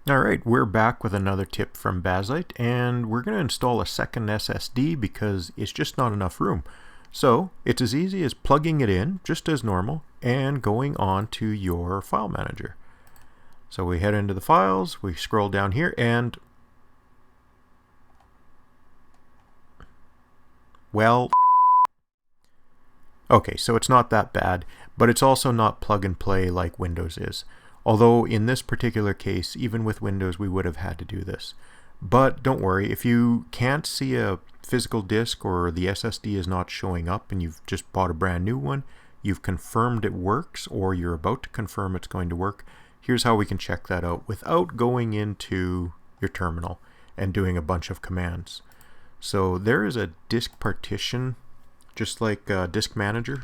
Alright, we're back with another tip from Bazzite, and we're going to install a second SSD because it's just not enough room. So it's as easy as plugging it in, just as normal, and going on to your file manager. So we head into the files, we scroll down here, and well, okay, so it's not that bad, but it's also not plug and play like Windows is. Although in this particular case, even with Windows, we would have had to do this. But don't worry, if you can't see a physical disk or the SSD is not showing up and you've just bought a brand new one, you've confirmed it works or you're about to confirm it's going to work, here's how we can check that out without going into your terminal and doing a bunch of commands. So there is a disk partition, just like Disk Manager.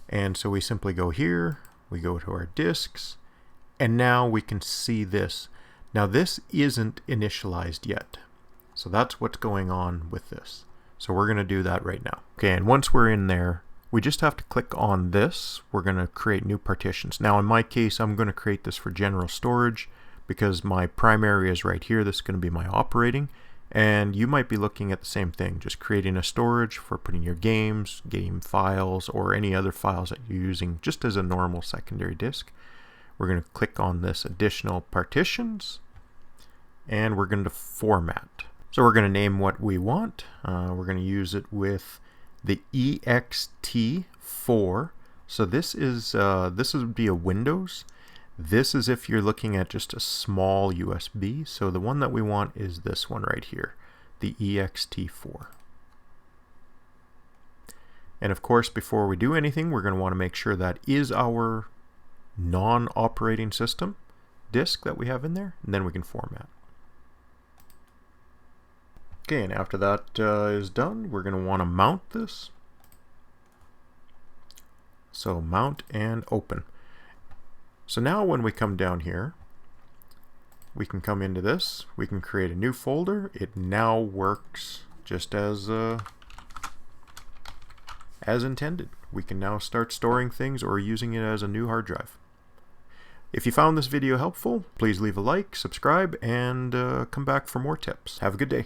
And so we simply go here, we go to our disks, and now we can see this. Now this isn't initialized yet. So that's what's going on with this. So we're going to do that right now. Okay, and once we're in there, we just have to click on this. We're going to create new partitions. Now in my case, I'm going to create this for general storage because my primary is right here. This is going to be my operating. And you might be looking at the same thing, just creating a storage for putting your games, game files, or any other files that you're using just as a normal secondary disk. We're going to click on this additional partitions and we're going to format. So we're going to name what we want. We're going to use it with the ext4. So this would be a Windows. This is if you're looking at just a small USB. So the one that we want is this one right here, the ext4. And of course, before we do anything, we're going to want to make sure that is our non-operating system disk that we have in there, and then we can format. Okay, and after that is done, we're going to want to mount this. So mount and open. So now when we come down here, we can come into this, we can create a new folder. It now works just as intended. We can now start storing things or using it as a new hard drive. If you found this video helpful, please leave a like, subscribe, and come back for more tips. Have a good day.